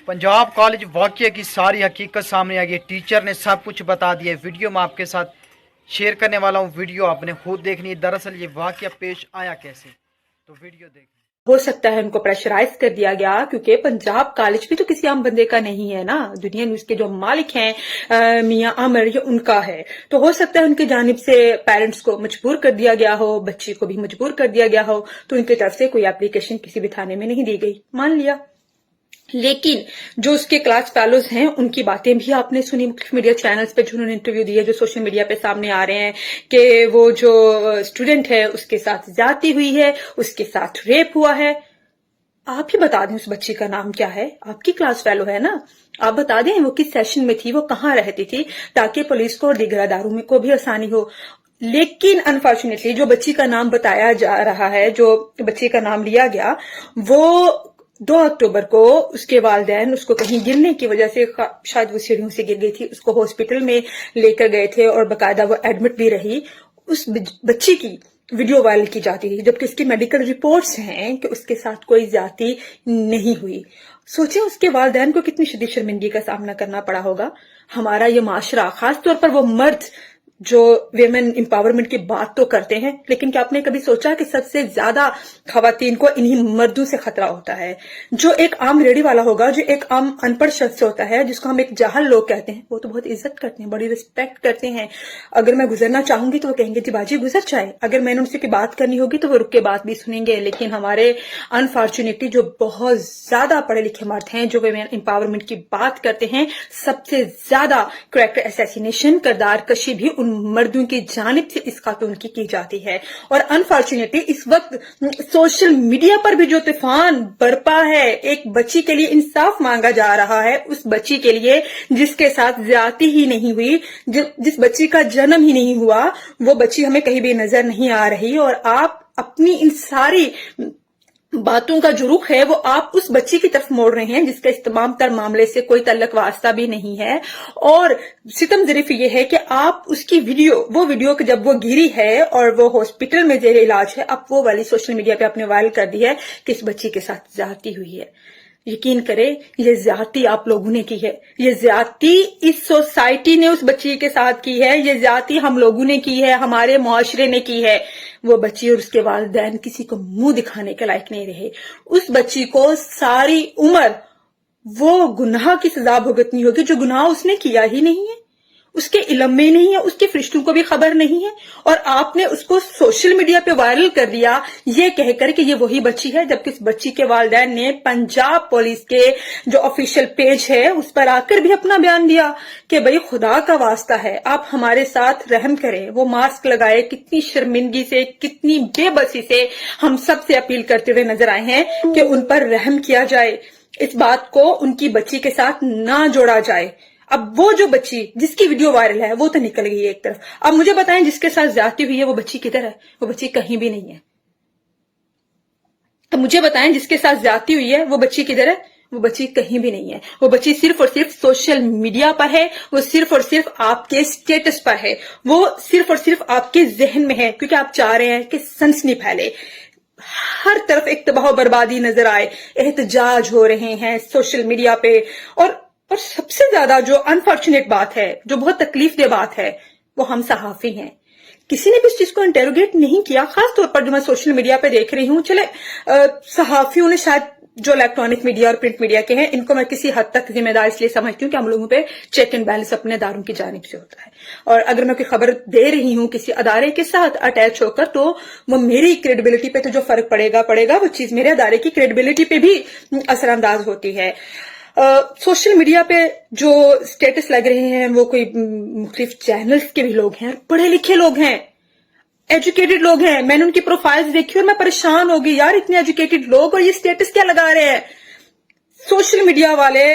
Punjab college वाक़ये की सारी हकीकत सामने आ गई। टीचर ने सब कुछ बता दिया। वीडियो में आपके साथ शेयर करने वाला हूँ। वीडियो आपने खुद देखनी है। दरअसल ये वाक़या पेश आया कैसे, तो वीडियो देखें। हो सकता है उनको प्रेशराइज कर दिया गया, क्योंकि पंजाब कॉलेज भी तो किसी आम बंदे का नहीं है ना। दुनिया न्यूज के जो मालिक हैं मियां आमिर, ये उनका है। तो हो सकता है उनकी जानिब से पेरेंट्स को मजबूर कर दिया गया हो, बच्ची को भी मजबूर कर दिया गया हो, तो उनकी तरफ से कोई एप्लीकेशन किसी भी थाने में नहीं दी गई, मान लिया। लेकिन जो उसके क्लास फेलोज हैं उनकी बातें भी आपने सुनी मुख्तलिफ मीडिया चैनल्स पे, जिन्होंने इंटरव्यू दिए, जो सोशल मीडिया पे सामने आ रहे हैं कि वो जो स्टूडेंट है उसके साथ ज्यादती हुई है, उसके साथ रेप हुआ है। आप ही बता दें उस बच्ची का नाम क्या है, आपकी क्लास फेलो है ना, आप बता दें वो किस सेशन में थी, वो कहाँ रहती थी, ताकि पुलिस को और दीगर अदारों में को भी आसानी हो। लेकिन अनफॉर्चुनेटली जो बच्ची का नाम बताया जा रहा है, जो बच्ची का नाम लिया गया, वो 2 अक्टूबर को उसके वालिदैन उसको कहीं गिरने की वजह से, शायद वो सीढ़ियों से गिर गई थी, उसको हॉस्पिटल में लेकर गए थे और बाकायदा वो एडमिट भी रही। उस बच्ची की वीडियो वायरल की जाती थी, जबकि उसकी मेडिकल रिपोर्ट्स हैं कि उसके साथ कोई ज्यादती नहीं हुई। सोचें उसके वालिदैन को कितनी शदीद शर्मिंदगी का सामना करना पड़ा होगा। हमारा ये माशरा, खासतौर पर वो मर्द जो विमेन एम्पावरमेंट की बात तो करते हैं, लेकिन क्या आपने कभी सोचा कि सबसे ज्यादा खवातीन को इन्हीं मर्दों से खतरा होता है। जो एक आम रेडी वाला होगा, जो एक आम अनपढ़ शख्स होता है, जिसको हम एक जाहल लोग कहते हैं, वो तो बहुत इज्जत करते हैं, बड़ी रिस्पेक्ट करते हैं। अगर मैं गुजरना चाहूंगी तो वो कहेंगे जी बाजी गुजर जाए, अगर मैंने उनसे की बात करनी होगी तो वो रुक के बात भी सुनेंगे। लेकिन हमारे अनफॉर्चुनेटली जो बहुत ज्यादा पढ़े लिखे मर्द हैं, जो विमेन एम्पावरमेंट की बात करते हैं, सबसे ज्यादा कैरेक्टर असैसिनेशन, किरदार कशी भी उन मर्दों की जानिब से इस कातून की जाती है। और अनफॉर्चुनेटली इस वक्त सोशल मीडिया पर भी जो तूफान बरपा है, एक बच्ची के लिए इंसाफ मांगा जा रहा है, उस बच्ची के लिए जिसके साथ ज्यादती ही नहीं हुई, जिस बच्ची का जन्म ही नहीं हुआ, वो बच्ची हमें कहीं भी नजर नहीं आ रही। और आप अपनी इन सारी बातों का जो रुख है वो आप उस बच्ची की तरफ मोड़ रहे हैं, जिसका इस तमाम तर मामले से कोई तल्लक वास्ता भी नहीं है। और सितम ज़रीफ ये है कि आप उसकी वो वीडियो जब वो गिरी है और वो हॉस्पिटल में जेर इलाज है, अब वो वाली सोशल मीडिया पे आपने वायरल कर दी है कि इस बच्ची के साथ ज्यादती हुई है। यकीन करें, ये ज्यादती आप लोगों ने की है, ये ज्यादती इस सोसाइटी ने उस बच्ची के साथ की है, ये ज्यादती हम लोगों ने की है, हमारे मुआशरे ने की है। वो बच्ची और उसके वालिदैन किसी को मुंह दिखाने के लायक नहीं रहे। उस बच्ची को सारी उम्र वो गुनाह की सजा भुगतनी होगी जो गुनाह उसने किया ही नहीं है, उसके इल्म में नहीं है, उसके फरिश्तों को भी खबर नहीं है, और आपने उसको सोशल मीडिया पे वायरल कर दिया ये कहकर कि ये वही बच्ची है। जबकि इस बच्ची के वालिदैन ने पंजाब पुलिस के जो ऑफिशियल पेज है उस पर आकर भी अपना बयान दिया कि भाई खुदा का वास्ता है आप हमारे साथ रहम करें। वो मास्क लगाए, कितनी शर्मिंदगी से, कितनी बेबसी से हम सबसे अपील करते हुए नजर आए हैं कि उन पर रहम किया जाए, इस बात को उनकी बच्ची के साथ ना जोड़ा जाए। अब वो जो बच्ची जिसकी वीडियो वायरल है वो तो निकल गई है एक तरफ। अब मुझे बताएं जिसके साथ ज्यादती हुई है वो बच्ची किधर है? वो बच्ची कहीं भी नहीं है। अब मुझे बताएं जिसके साथ ज्यादती हुई है वो बच्ची किधर है? वो बच्ची कहीं भी नहीं है। वो बच्ची सिर्फ और सिर्फ सोशल मीडिया पर है, वो सिर्फ और सिर्फ आपके स्टेटस पर है, वो सिर्फ और सिर्फ आपके जहन में है, क्योंकि आप चाह रहे हैं कि सनसनी फैले, हर तरफ एक तबाह बर्बादी नजर आए, एहतजाज हो रहे हैं सोशल मीडिया पे। और सबसे ज्यादा जो अनफॉर्चुनेट बात है, जो बहुत तकलीफ दे बात है, वो हम सहाफी हैं। किसी ने भी इस चीज को इंटेरोगेट नहीं किया। खासतौर पर जो मैं सोशल मीडिया पे देख रही हूँ, चले सहाफियों ने, शायद जो इलेक्ट्रॉनिक मीडिया और प्रिंट मीडिया के हैं, इनको मैं किसी हद तक जिम्मेदार इसलिए समझती हूँ कि हम लोगों पे चेक एंड बैलेंस अपने अदारों की जानिब से होता है। और अगर मैं कोई खबर दे रही हूँ किसी अदारे के साथ अटैच होकर, तो वो मेरी क्रेडिबिलिटी पे तो जो फर्क पड़ेगा वो चीज मेरे अदारे की क्रेडिबिलिटी पे भी असरअंदाज होती है। सोशल मीडिया पे जो स्टेटस लग रहे हैं वो कोई मुख्तलिफ चैनल्स के भी लोग हैं, पढ़े लिखे लोग हैं, एजुकेटेड लोग हैं। मैंने उनकी प्रोफाइल्स देखी और मैं परेशान हो गई, यार इतने एजुकेटेड लोग और ये स्टेटस क्या लगा रहे हैं। सोशल मीडिया वाले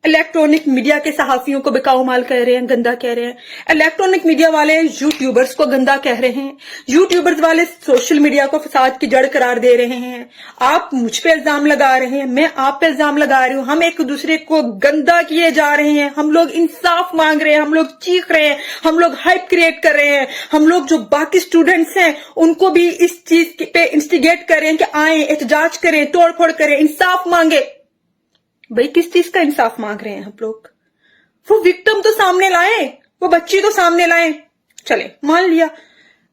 इलेक्ट्रॉनिक मीडिया के सहाफियों को बिकाऊ माल कह रहे हैं, गंदा कह रहे हैं। इलेक्ट्रॉनिक मीडिया वाले यूट्यूबर्स को गंदा कह रहे हैं, यूट्यूबर्स वाले सोशल मीडिया को फसाद की जड़ करार दे रहे हैं। आप मुझ पे इल्जाम लगा रहे हैं, मैं आप पे इल्जाम लगा रही हूं, हम एक दूसरे को गंदा किए जा रहे हैं। हम लोग इंसाफ मांग रहे हैं, हम लोग चीख रहे हैं, हम लोग हाइप क्रिएट कर रहे हैं, हम लोग जो बाकी स्टूडेंट्स हैं उनको भी इस चीज पे इंस्टिगेट कर रहे हैं कि आए, एहतजाज करें, तोड़ फोड़ करें, इंसाफ मांगे। भाई किस चीज का इंसाफ मांग रहे हैं हम लोग? वो विक्टिम तो सामने लाए, वो बच्ची तो सामने लाए। चले मान लिया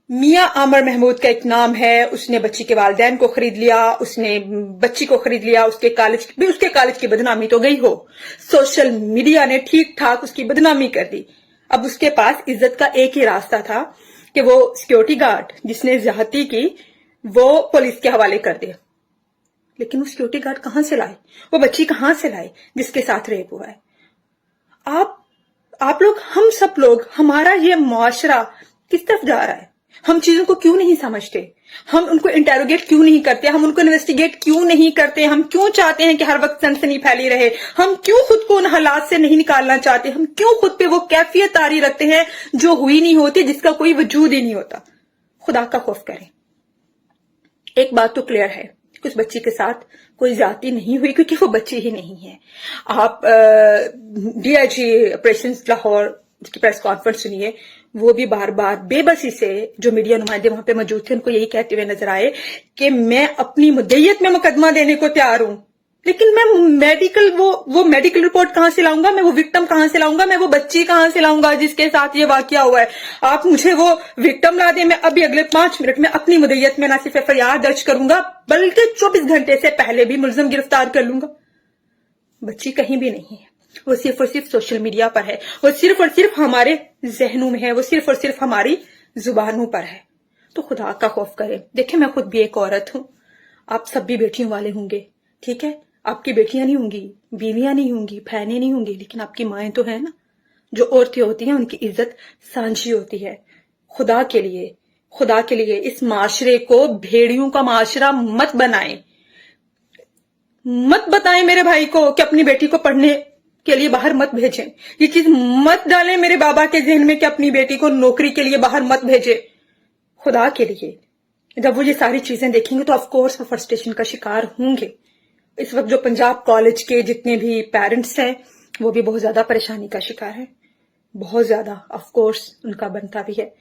मियां आमिर महमूद का एक नाम है, उसने बच्ची के वालिदैन को खरीद लिया, उसने बच्ची को खरीद लिया, उसके कॉलेज की बदनामी तो गई हो, सोशल मीडिया ने ठीक ठाक उसकी बदनामी कर दी। अब उसके पास इज्जत का एक ही रास्ता था कि वो सिक्योरिटी गार्ड जिसने ज्यादती की वो पुलिस के हवाले कर दे। लेकिन वो सिक्योरिटी गार्ड कहां से लाए, वो बच्ची कहां से लाए जिसके साथ रेप हुआ है? आप लोग, हम सब लोग, हमारा ये मुआशरा किस तरफ जा रहा है? हम चीजों को क्यों नहीं समझते? हम उनको इंटेरोगेट क्यों नहीं करते? हम उनको इन्वेस्टिगेट क्यों नहीं करते? हम क्यों चाहते हैं कि हर वक्त सनसनी फैली रहे? हम क्यों खुद को उन हालात से नहीं निकालना चाहते? हम क्यों खुद पे वो कैफियत तारी रखते हैं जो हुई नहीं होती, जिसका कोई वजूद ही नहीं होता? खुदा का खौफ करें। एक बात तो क्लियर है, उस बच्ची के साथ कोई ज्यादती नहीं हुई क्योंकि वो बच्ची ही नहीं है। आप डीआईजी ऑपरेशंस लाहौर की प्रेस कॉन्फ्रेंस सुनिए, वो भी बार बार बेबसी से जो मीडिया नुमाइंदे वहां पे मौजूद थे उनको यही कहते हुए नजर आए कि मैं अपनी मुद्दईयत में मुकदमा देने को तैयार हूं, लेकिन मैं वो मेडिकल रिपोर्ट कहां से लाऊंगा? मैं वो विक्टिम कहां से लाऊंगा? मैं वो बच्ची कहां से लाऊंगा जिसके साथ ये वाकया हुआ है? आप मुझे वो विक्टिम ला दें, मैं अभी अगले 5 मिनट में अपनी मुद्दईयत में ना सिर्फ एफआईआर दर्ज करूंगा बल्कि 24 घंटे से पहले भी मुलजिम गिरफ्तार कर लूंगा। बच्ची कहीं भी नहीं है, वो सिर्फ और सिर्फ सोशल मीडिया पर है, वो सिर्फ और सिर्फ हमारे जहनों में है, वो सिर्फ और सिर्फ हमारी जुबानों पर है। तो खुदा का खौफ करें। देखिए मैं खुद भी एक औरत हूं, आप सब भी बेटियों वाले होंगे, ठीक है? आपकी बेटियां नहीं होंगी, बीवियां नहीं होंगी, बहनें नहीं होंगी, लेकिन आपकी माएं तो है ना। जो औरतें होती हैं उनकी इज्जत सांझी होती है। खुदा के लिए इस माशरे को भेड़ियों का माशरा मत बनाएं। मत बताएं मेरे भाई को कि अपनी बेटी को पढ़ने के लिए बाहर मत भेजें। ये चीज मत डालें मेरे बाबा के जहन में कि अपनी बेटी को नौकरी के लिए बाहर मत भेजें। खुदा के लिए जब वो ये सारी चीजें देखेंगे तो ऑफकोर्स वो फ्रस्ट्रेशन का शिकार होंगे। इस वक्त जो पंजाब कॉलेज के जितने भी पेरेंट्स हैं वो भी बहुत ज्यादा परेशानी का शिकार है, बहुत ज्यादा। ऑफकोर्स उनका बनता भी है,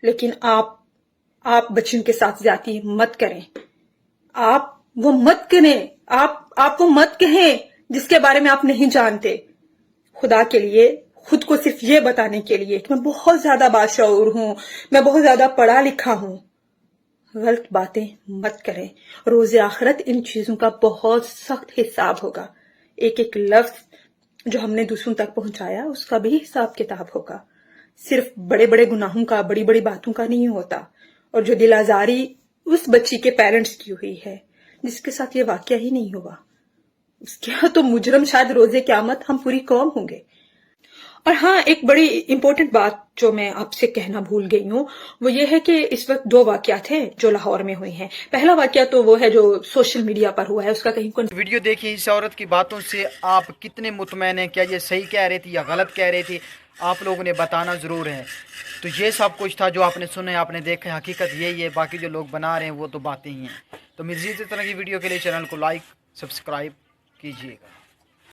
लेकिन आप बच्चों के साथ ज्यादती मत करें। आप वो मत करें, आप वो मत कहें जिसके बारे में आप नहीं जानते। खुदा के लिए, खुद को सिर्फ ये बताने के लिए कि मैं बहुत ज्यादा बाशऊर हूं, मैं बहुत ज्यादा पढ़ा लिखा हूं, गलत बातें मत करें। रोज़े आखिरत इन चीजों का बहुत सख्त हिसाब होगा। एक एक लफ्ज जो हमने दूसरों तक पहुंचाया उसका भी हिसाब किताब होगा। सिर्फ बड़े बड़े गुनाहों का, बड़ी बड़ी बातों का नहीं होता। और जो दिल आजारी उस बच्ची के पेरेंट्स की हुई है जिसके साथ ये वाकया ही नहीं हुआ, उसके तो मुजरम शायद रोजे क़यामत हम पूरी कौम होंगे। और हाँ, एक बड़ी इंपॉर्टेंट बात जो मैं आपसे कहना भूल गई हूँ वो ये है कि इस वक्त 2 वाकयात हैं जो लाहौर में हुए हैं। पहला वाकया तो वो है जो सोशल मीडिया पर हुआ है, उसका कहीं कोई वीडियो देखिए, इस औरत की बातों से आप कितने मुतमैन हैं? क्या ये सही कह रही थी या गलत कह रही थी? आप लोगों ने बताना ज़रूर है। तो ये सब कुछ था जो आपने सुने, आपने देखे, हकीकत यही है। बाकी जो लोग बना रहे हैं वो तो बातें ही हैं। तो मज़ीद इस तरह की वीडियो के लिए चैनल को लाइक सब्सक्राइब कीजिएगा।